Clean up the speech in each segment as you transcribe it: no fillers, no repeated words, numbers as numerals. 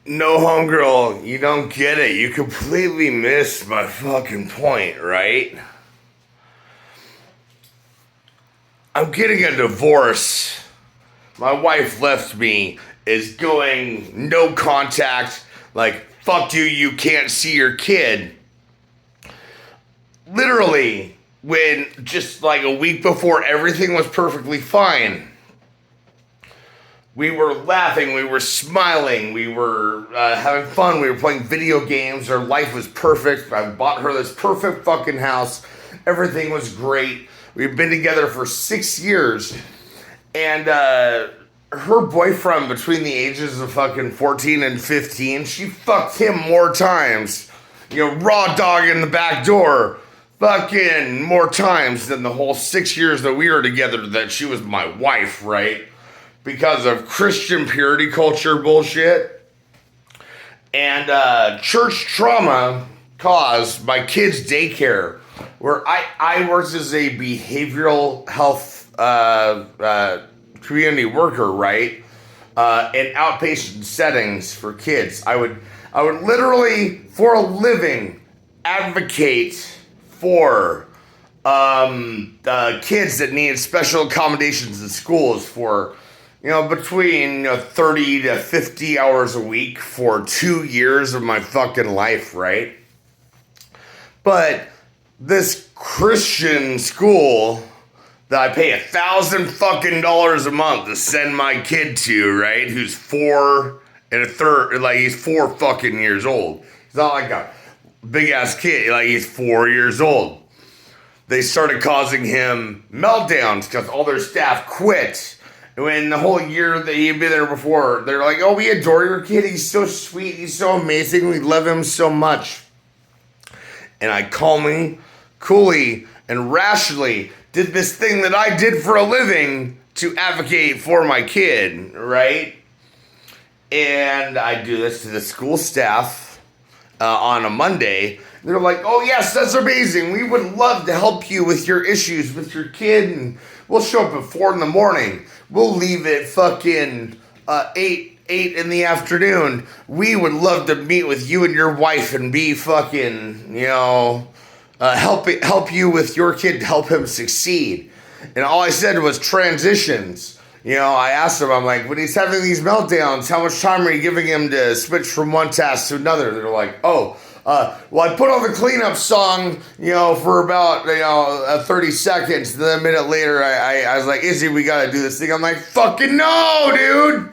No, homegirl, you don't get it. You completely missed my fucking point, right? I'm getting a divorce. My wife left me, is going no contact, like, fuck you, you can't see your kid. Literally, when just like a week before everything was perfectly fine. We were laughing, we were smiling, we were having fun, we were playing video games, our life was perfect. I bought her this perfect fucking house. Everything was great. We've been together for 6 years. And her boyfriend, between the ages of fucking 14 and 15, she fucked him more times. You know, raw dog in the back door. Fucking more times than the whole 6 years that we were together that she was my wife, right? Because of Christian purity culture bullshit and church trauma caused by kids' daycare, where I worked as a behavioral health community worker, right? In outpatient settings for kids. I would literally, for a living, advocate for kids that needed special accommodations in schools for between 30 to 50 hours a week for 2 years of my fucking life, right? But this Christian school that I pay $1,000 a month to send my kid to, right? Who's 4 and 1/3, like he's 4 fucking years old. He's not like a big ass kid, like he's 4 years old. They started causing him meltdowns because all their staff quit. When the whole year that he'd been there before, they're like, oh, we adore your kid. He's so sweet. He's so amazing. We love him so much. And I calmly, coolly, and rationally did this thing that I did for a living to advocate for my kid, right? And I do this to the school staff on a Monday. They're like, oh, yes, that's amazing. We would love to help you with your issues with your kid. And we'll show up at 4 in the morning. We'll leave at fucking 8 in the afternoon. We would love to meet with you and your wife and be fucking, help you with your kid to help him succeed. And all I said was transitions. I asked him, I'm like, when he's having these meltdowns, how much time are you giving him to switch from one task to another? They're like, oh, well, I put on the cleanup song, for about, 30 seconds. Then a minute later, I was like, Izzy, we got to do this thing. I'm like, fucking no, dude.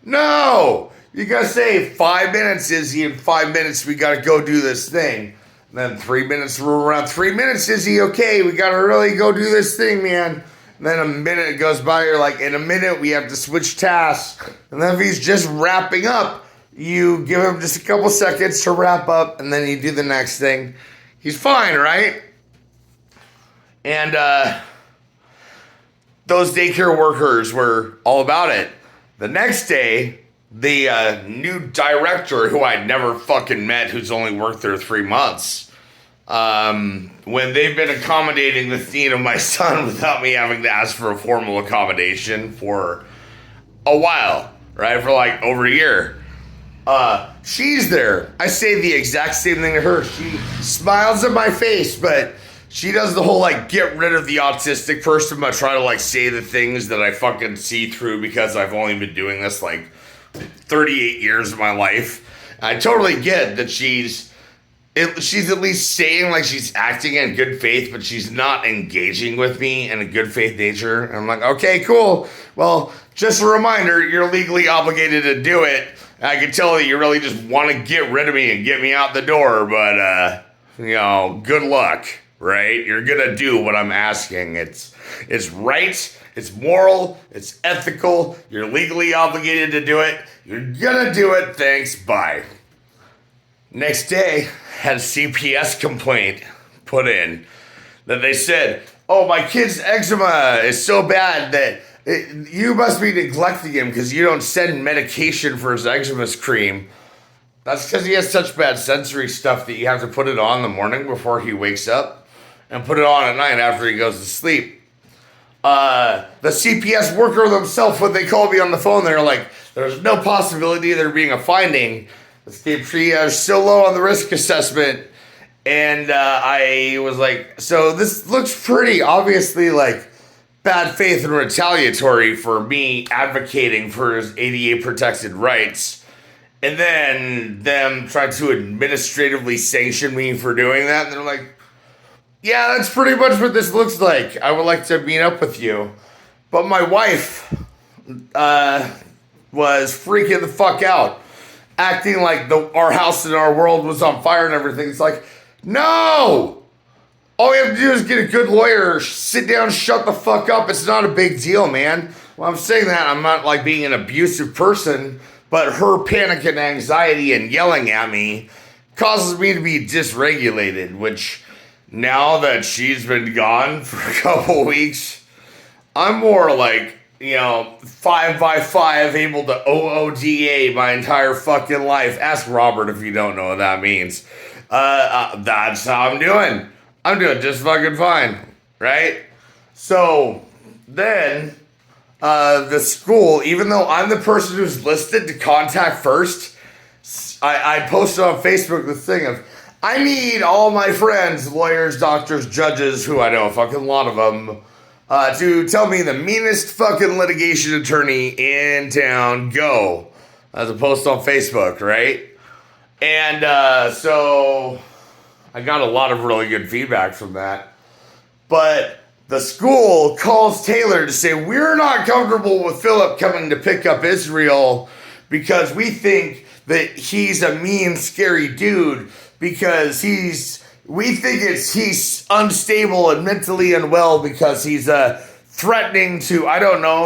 No. You got to say 5 minutes, Izzy. In 5 minutes, we got to go do this thing. And then 3 minutes, we're around 3 minutes, Izzy. Okay, we got to really go do this thing, man. And then a minute goes by. You're like, in a minute, we have to switch tasks. And then if he's just wrapping up, you give him just a couple seconds to wrap up, and then you do the next thing. He's fine, right? And those daycare workers were all about it. The next day, the new director, who I'd never fucking met, who's only worked there 3 months, when they've been accommodating the need of my son without me having to ask for a formal accommodation for a while, right? For like over a year. She's there. I say the exact same thing to her. She smiles in my face, but she does the whole like get rid of the autistic person, but try to like say the things that I fucking see through because I've only been doing this like 38 years of my life. I totally get that she's at least saying like she's acting in good faith, but she's not engaging with me in a good faith nature. And I'm like, okay, cool. Well, just a reminder, you're legally obligated to do it. I can tell that you really just want to get rid of me and get me out the door, but, good luck, right? You're going to do what I'm asking. It's right, it's moral, it's ethical, you're legally obligated to do it, you're going to do it, thanks, bye. Next day, had a CPS complaint put in that they said, oh, my kid's eczema is so bad that you must be neglecting him because you don't send medication for his eczema cream. That's because he has such bad sensory stuff that you have to put it on in the morning before he wakes up and put it on at night after he goes to sleep. The CPS worker themselves, when they called me on the phone, they're like, There's no possibility of there being a finding. She was so low on the risk assessment. And I was like, so this looks pretty obviously like bad faith and retaliatory for me advocating for his ADA protected rights. And then them trying to administratively sanction me for doing that. And they're like, yeah, that's pretty much what this looks like. I would like to meet up with you. But my wife was freaking the fuck out, acting like our house and our world was on fire and everything. It's like, no! All we have to do is get a good lawyer, sit down, shut the fuck up. It's not a big deal, man. Well, I'm saying that, I'm not like being an abusive person, but her panic and anxiety and yelling at me causes me to be dysregulated, which now that she's been gone for a couple weeks, I'm more like, 5x5 able to OODA my entire fucking life. Ask Robert if you don't know what that means. That's how I'm doing. I'm doing just fucking fine, right? So then the school, even though I'm the person who's listed to contact first, I posted on Facebook this thing of, I need all my friends, lawyers, doctors, judges, who I know a fucking lot of them, to tell me the meanest fucking litigation attorney in town, go. As a post on Facebook, right? And so I got a lot of really good feedback from that. But the school calls Taylor to say, we're not comfortable with Philip coming to pick up Israel because we think that he's a mean, scary dude because we think he's unstable and mentally unwell because he's threatening to,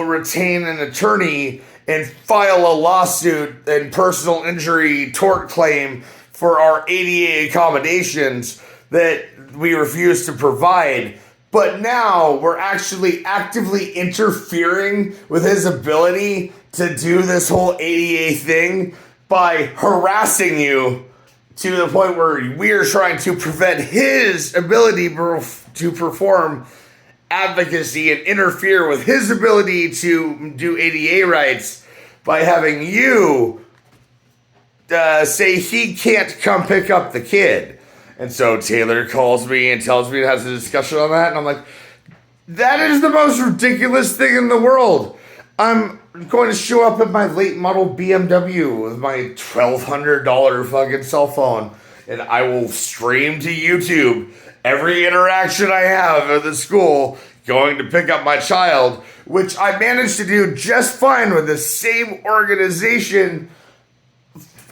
retain an attorney and file a lawsuit and personal injury tort claim for our ADA accommodations that we refuse to provide. But now we're actually actively interfering with his ability to do this whole ADA thing by harassing you to the point where we are trying to prevent his ability to perform advocacy and interfere with his ability to do ADA rights by having you say he can't come pick up the kid. And so Taylor calls me and tells me to have a discussion on that. And I'm like, that is the most ridiculous thing in the world. I'm going to show up at my late model BMW with my $1,200 fucking cell phone. And I will stream to YouTube every interaction I have at the school going to pick up my child, which I managed to do just fine with the same organization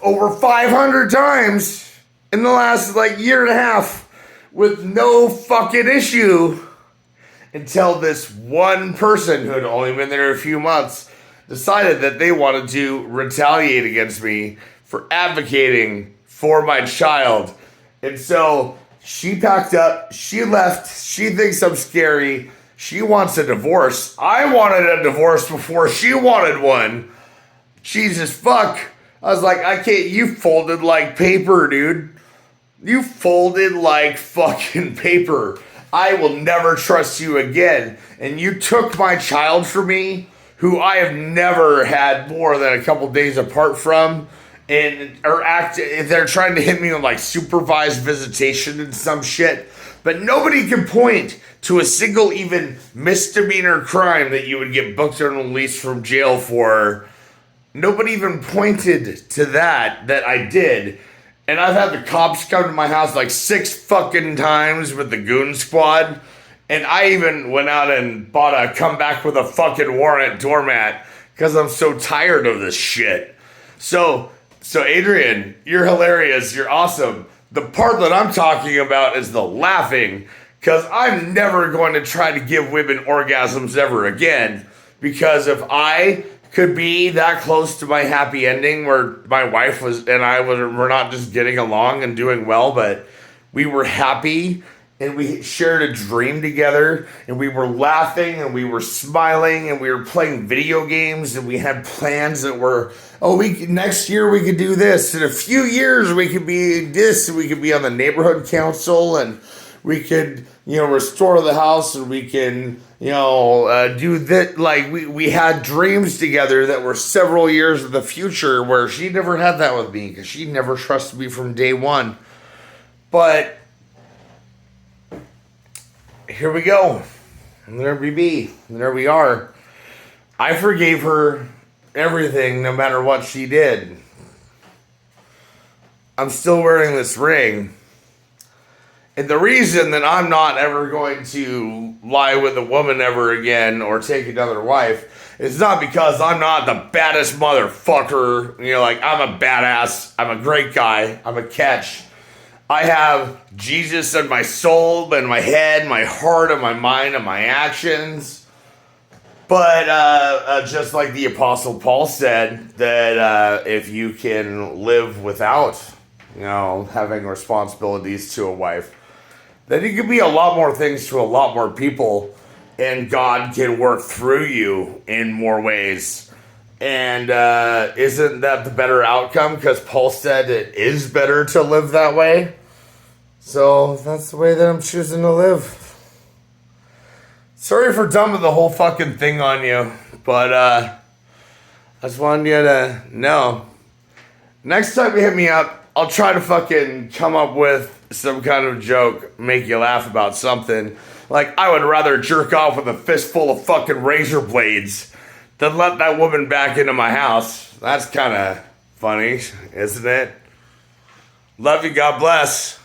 over 500 times in the last year and a half with no fucking issue until this one person who had only been there a few months decided that they wanted to retaliate against me for advocating for my child. And so she packed up, she left, she thinks I'm scary, she wants a divorce. I wanted a divorce before she wanted one. Jesus fuck. I was like, I can't, you folded like paper, dude. You folded like fucking paper. I will never trust you again. And you took my child from me, who I have never had more than a couple days apart from, and they're trying to hit me with supervised visitation and some shit. But nobody can point to a single even misdemeanor crime that you would get booked and released from jail for. Nobody even pointed to that I did. And I've had the cops come to my house 6 fucking times with the goon squad. And I even went out and bought a come back with a fucking warrant doormat because I'm so tired of this shit. So Adrian, you're hilarious. You're awesome. The part that I'm talking about is the laughing, because I'm never going to try to give women orgasms ever again. Because if I could be that close to my happy ending where my wife and I were not just getting along and doing well, but we were happy and we shared a dream together and we were laughing and we were smiling and we were playing video games and we had plans that were, next year we could do this. In a few years we could be this and we could be on the neighborhood council and we could, restore the house, and we can, do that. Like, we had dreams together that were several years in the future, where she never had that with me because she never trusted me from day one. But here we go. And there we be. And there we are. I forgave her everything, no matter what she did. I'm still wearing this ring. And the reason that I'm not ever going to lie with a woman ever again or take another wife is not because I'm not the baddest motherfucker. I'm a badass. I'm a great guy. I'm a catch. I have Jesus in my soul, and my head, my heart, and my mind, and my actions. But just like the Apostle Paul said, that if you can live without, having responsibilities to a wife, then you can be a lot more things to a lot more people, and God can work through you in more ways. And isn't that the better outcome? Because Paul said it is better to live that way. So that's the way that I'm choosing to live. Sorry for dumping the whole fucking thing on you, but I just wanted you to know. Next time you hit me up, I'll try to fucking come up with some kind of joke, make you laugh about something. Like, I would rather jerk off with a fistful of fucking razor blades than let that woman back into my house. That's kind of funny, isn't it? Love you, God bless.